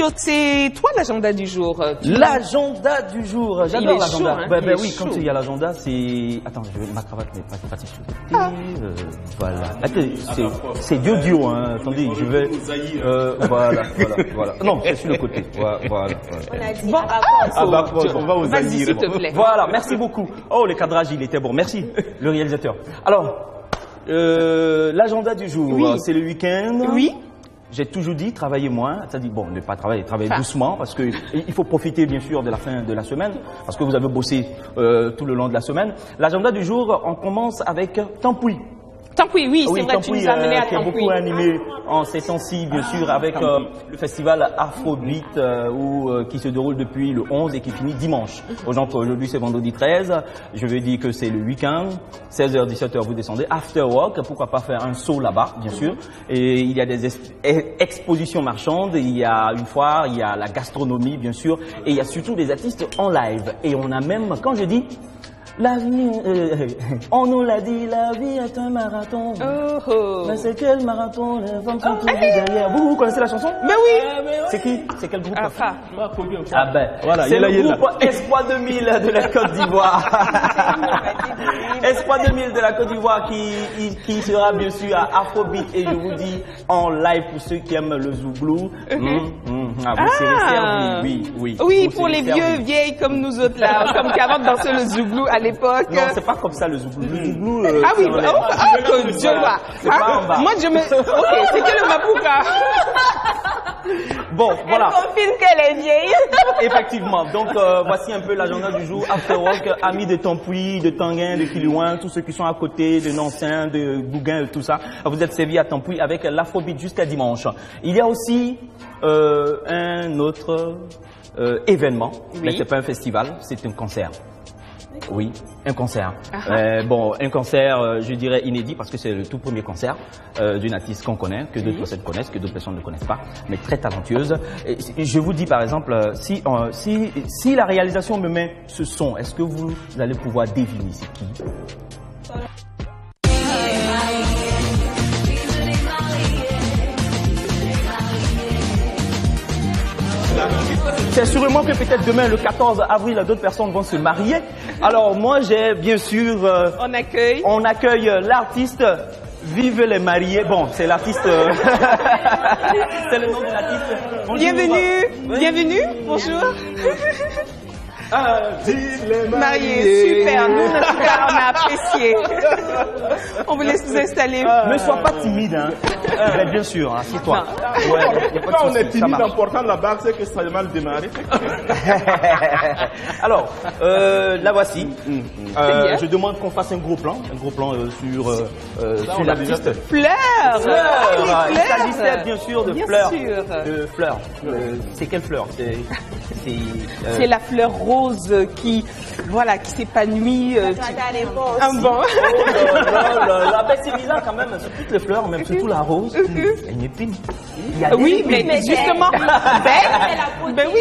Diop, c'est toi l'agenda du jour. L'agenda du jour, j'adore l'agenda. Hein, Oui, quand il y a l'agenda, c'est... Attends, ma cravate n'est pas partie sur le côté. Voilà. C'est Dio, hein. Attendez, je vais... voilà. Non, c'est sur le côté. Voilà. On a dit On va aux Vas-y, s'il te plaît. Voilà, merci beaucoup. Oh, le cadrage, il était bon. Merci, le réalisateur. Alors, l'agenda du jour, Oui. c'est le week-end. Oui. J'ai toujours dit, travaillez moins. C'est-à-dire, bon, ne pas travailler doucement, parce que il faut profiter, bien sûr, de la fin de la semaine, parce que vous avez bossé tout le long de la semaine. L'agenda du jour, on commence avec Tampoui. Tampoui, oui, c'est vrai, tu Tampoui, nous as amené à qui est Tampoui. beaucoup animé en ces temps-ci, bien sûr, avec le festival Afrobeat qui se déroule depuis le 11 et qui finit dimanche. Aujourd'hui, c'est vendredi 13. Je veux dire que c'est le week-end. 16h, 17h, vous descendez. After work, pourquoi pas faire un saut là-bas, bien sûr. Et il y a des expositions marchandes, il y a une foire, il y a la gastronomie, bien sûr. Et il y a surtout des artistes en live. Et on a même, quand je dis... La vie, on nous l'a dit, la vie est un marathon. Mais c'est quel marathon? Les femmes sont toujours derrière. Vous connaissez la chanson? Mais oui. C'est qui? C'est quel groupe? Voilà, c'est le groupe Espoir 2000 de la Côte d'Ivoire. Espoir 2000 de la Côte d'Ivoire qui sera bien sûr à Afrobeat. Et je vous dis en live pour ceux qui aiment le Zouglou. Vous serez servis, oui. Oui, pour les vieilles comme nous autres là, comme qui avant de danser le Zouglou à l'époque. Non, c'est pas comme ça le Zouglou. Le Zouglou, ah oui, que Dieu va. Moi je me... Ok, c'était le Mapouka. Bon, voilà. Elle confirme qu'elle est vieille. Effectivement. Donc, voici un peu l'agenda du jour. After Work, amis de Tampoui, de Tanguin, de Kilouin, tous ceux qui sont à côté, de Nancin, de Bougain, tout ça. Vous êtes servis à Tampoui avec l'Afrobeat jusqu'à dimanche. Il y a aussi un autre événement, mais c'est pas un festival, c'est un concert. Oui, un concert. Bon, un concert, je dirais inédit parce que c'est le tout premier concert d'une artiste qu'on connaît, que d'autres personnes connaissent, que d'autres personnes ne connaissent pas, mais très talentueuse. Et je vous dis par exemple, si la réalisation me met ce son, est-ce que vous allez pouvoir deviner c'est qui? C'est sûrement que peut-être demain, le 14 avril, d'autres personnes vont se marier. Alors moi, j'ai bien sûr... On accueille l'artiste Vive les mariés. Bon, c'est l'artiste... c'est le nom de l'artiste. Bienvenue, bonjour. Vive les mariés, super, nous en tout cas on a apprécié. On vous laisse vous installer. Ne sois pas timide, hein. Bien sûr, assieds-toi. Quand on est timide en portant la bague, c'est que ça a mal démarré. Alors, la voici. Je demande qu'on fasse un gros plan sur l'artiste. Fleurs. Il s'agissait bien sûr de fleurs. De fleurs. C'est quelle fleur? C'est la fleur rose qui s'épanouit. Un bon. C'est bizarre quand même, sur toutes les fleurs, même surtout la rose. Il y a une épine. Oui, mais justement, ben oui.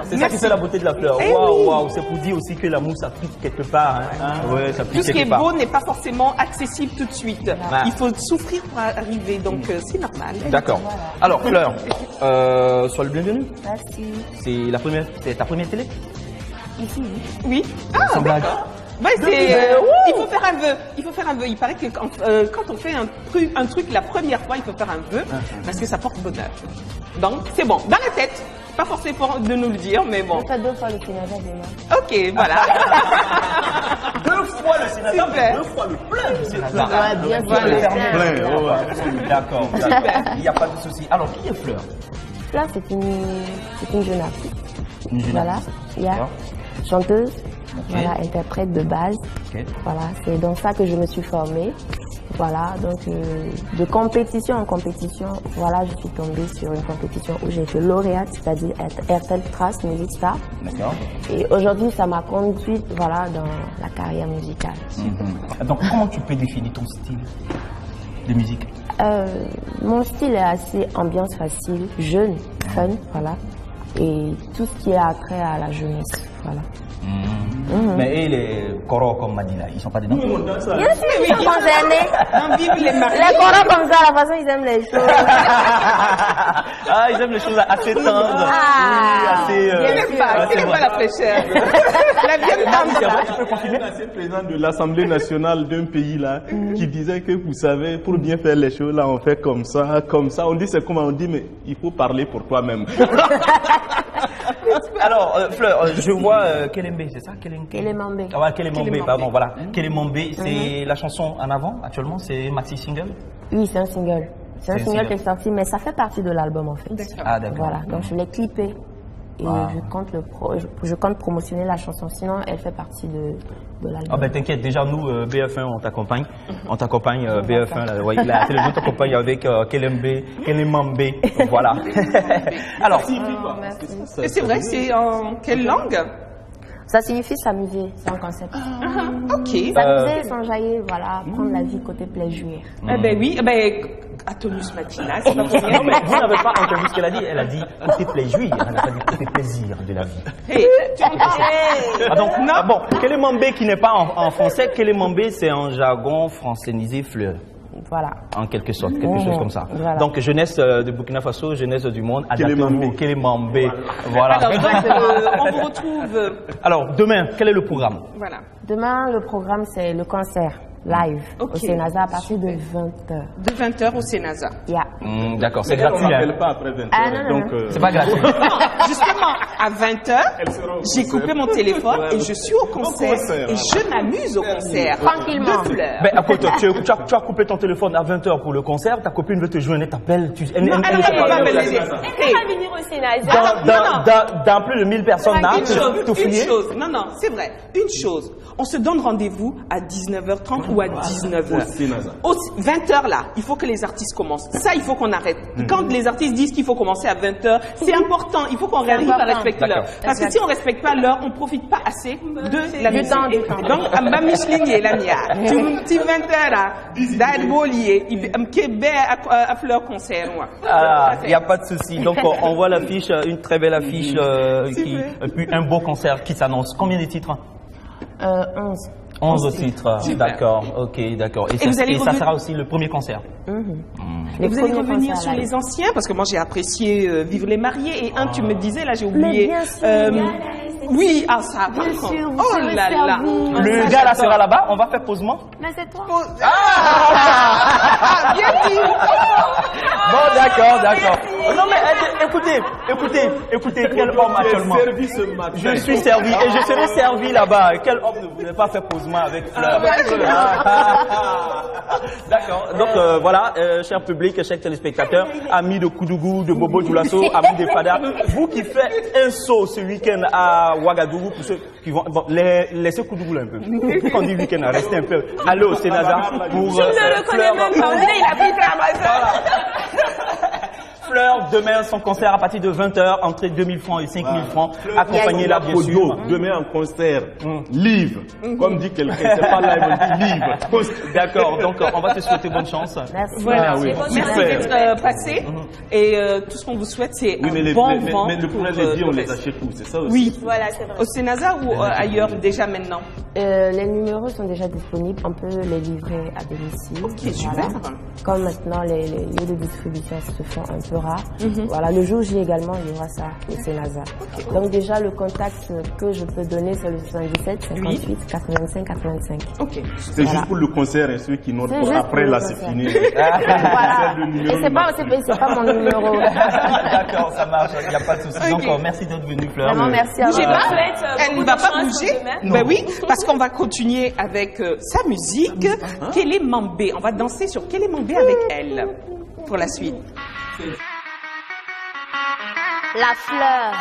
C'est ça qui fait la beauté de la fleur. Waouh, c'est pour dire aussi que l'amour ça pique quelque part. Ouais, ça pique tout ce qui est quelque part. beau n'est pas forcément accessible tout de suite. Il faut souffrir pour arriver, donc c'est normal. D'accord. Alors, Fleur, sois le bienvenu. Merci. C'est ta première télé? Ici, oui. Sans blague. Ouais, il faut faire un vœu. Il faut faire un vœu. Il paraît que quand on fait un truc la première fois, il faut faire un vœu parce que ça porte bonheur. Donc, c'est bon. Dans la tête. Pas forcément de nous le dire, mais bon. On fait 2 fois le Sénégal demain. Ok, voilà. 2 fois le Sénégal, Super. 2 fois le plein du Sénégal. Ouais, bien sûr. Voilà. D'accord. Il n'y a pas de souci. Alors, qui est Fleur? Là, c'est une jeune artiste. Une jeune Voilà. artiste. Il y a chanteuse, voilà, interprète de base. Voilà, c'est dans ça que je me suis formée. Voilà, donc de compétition en compétition, voilà, je suis tombée sur une compétition où j'ai été lauréate, c'est-à-dire RTL Trace Music Star. D'accord. Et aujourd'hui, ça m'a conduite, voilà, dans la carrière musicale. Donc, comment tu peux définir ton style de musique? Mon style est assez ambiance facile, jeune, fun, voilà. Et tout ce qui a trait à la jeunesse, voilà. Mais et les coros comme Manila, ils sont pas dedans? Bien sûr, ils sont concernés. Non, vive les mariés. Les corps comme ça, la façon ils aiment les choses. Ah, ils aiment les choses assez tendres. Ah, Oui, assez... Il n'aime pas la fraîcheur. La vie est tendre. Tu peux confirmer? C'est le président de l'Assemblée nationale d'un pays là qui disait que vous savez, pour bien faire les choses là, on fait comme ça, comme ça. On dit c'est comment? On dit mais il faut parler pour toi-même. Alors, Fleur, je vois Kelembe, c'est ça? Kelemambe. Ah ouais, Kelemambe, pardon, voilà. Kelemambe, c'est la chanson en avant actuellement, c'est maxi single? Oui, c'est un single. C'est un single qui est sorti, mais ça fait partie de l'album en fait. Ah, d'accord. Voilà, donc je l'ai clippé. Et je compte promotionner la chanson, sinon elle fait partie de l'album. Ah ben t'inquiète, déjà nous, BF1, on t'accompagne. On t'accompagne, BF1, là, ouais, la télévision t'accompagne avec Kelemambe, voilà. Alors, Et c'est vrai, c'est en quelle langue? Ça signifie s'amuser, c'est un concept. Ok. S'amuser, s'enjailler, voilà, prendre la vie côté plaisir. Eh ben oui, eh ben, Atonus Matina, c'est pas pour rien. non mais vous n'avez pas entendu ce qu'elle a dit. Elle a dit côté plaisir, elle n'a pas dit côté plaisir de la vie. Hey, tu entends? Ah donc, ah bon, Kelemambe qui n'est pas en français, Kelemambe c'est en jargon françaisisé Fleur. Voilà. En quelque sorte, quelque chose comme ça. Voilà. Donc, jeunesse de Burkina Faso, jeunesse du monde, adaptez-vous, Kelemambe. Voilà. Alors, donc, on vous retrouve. Alors, demain, quel est le programme? Voilà. Demain, le programme, c'est le concert live Ok. au Sénasa à partir de 20h. De 20h au Sénasa. Yeah. D'accord, c'est On gratuit. n'appelle Hein. pas après 20h. Ah, non, donc, C'est pas gratuit. Justement, à 20h, j'ai coupé mon téléphone et je suis au concert concert, et je m'amuse au concert. Tranquillement. De Fleur. Ben, écoute, tu as coupé ton téléphone à 20h pour le concert, ta copine veut te joindre, elle t'appelle. Non, elle ne va pas me l'aider. Hey, venir au Sénasa. Dans plus de 1000 personnes là, tout une fouiller. chose, non, c'est vrai, une chose, on se donne rendez-vous à 19h30 ou à 19h. Au 20h là, il faut que les artistes commencent. Ça, il faut qu'on arrête. Quand les artistes disent qu'il faut commencer à 20h, c'est important, il faut qu'on arrive à respecter l'heure. Parce que si on ne respecte pas l'heure, on ne profite pas assez de la musique. Du temps. Donc, à ma Micheline la mia. Tu me dis 20h là, d'Albolier, Québec à Fleur concert. Il n'y a pas de souci. Donc, on voit l'affiche, une très belle affiche, et puis un beau concert qui s'annonce. Combien de titres? 11. 11 titres. D'accord, ok, d'accord. Et ça sera aussi le premier concert. Et vous allez revenir sur les anciens, parce que moi j'ai apprécié Vivre les mariés, et tu me disais, là j'ai oublié. Mais bien sûr, oui, ah ça, par contre. sûr, vous Oh serez là là. servi. Le gars là sera là-bas, on va faire posement. Mais c'est toi. Bien dit. Bon, d'accord. Non mais écoutez, quel homme actuellement. Je suis servi et je serai servi là-bas. Quel homme ne voulait pas faire posement avec Fleur? D'accord. Donc voilà, cher public, chers téléspectateurs, amis de Koudougou, de Bobo Dioulasso, amis de Fada, vous qui faites un saut ce week-end à Ouagadougou, pour ceux qui vont, bon, laissez Koudougou là un peu. Quand on dit week-end, restez un peu. Allez au Sénasa pour Je ne le connais même pas. Il a pris ça à ma Fleur, demain, son concert à partir de 20h, entrée 2000 francs et 5000 francs, accompagné là, bien sûr. Demain en concert, livre. Comme dit quelqu'un, c'est pas live, on dit livre. D'accord, donc on va te souhaiter bonne chance. Merci. Voilà, Ah oui, merci super. d'être passé. Et tout ce qu'on vous souhaite, c'est un bon vent. mais le pour, problème, les billets, on les reste. achète où? C'est ça aussi? Oui, Voilà, c'est vrai. au Sénasa ou ailleurs déjà maintenant? Les numéros sont déjà disponibles, on peut les livrer à domicile. Ok, super. Comme maintenant les lieux de distribution se font un peu rares. Voilà, le jour J également, il y aura ça au Sénasa. Donc déjà, le contact que je peux donner, c'est le 77 58 85 85. Ok. C'est juste pour le concert et ceux qui notent C'est pas. juste Après pour là, le c'est concert. fini. Voilà. le numéro Et c'est pas mon numéro. D'accord, ça marche, il n'y a pas de souci. Ok. Donc merci d'être venu, Fleur. Vraiment, merci à vous. Bougez pas, elle ne va pas bouger. Ben oui, parce qu'on va continuer avec sa musique, Kelemambe. On va danser sur Kelemambe avec elle pour la suite. La fleur.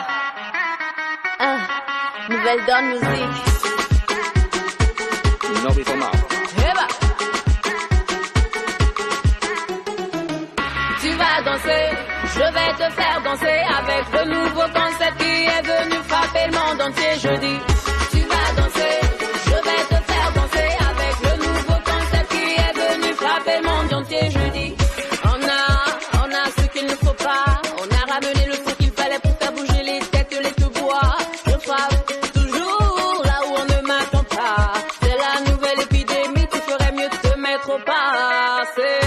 Nouvelle donne musique. Eba. Tu vas danser, je vais te faire danser avec le nouveau concept qui est venu frapper le monde entier. Je dis, tu vas danser, je vais te faire danser avec le nouveau concept qui est venu frapper le monde entier. Je dis, on a ce qu'il ne faut pas, on a ramené le fou qu'il fallait pour faire bouger les têtes, les tout bois. Je frappe toujours là où on ne passé.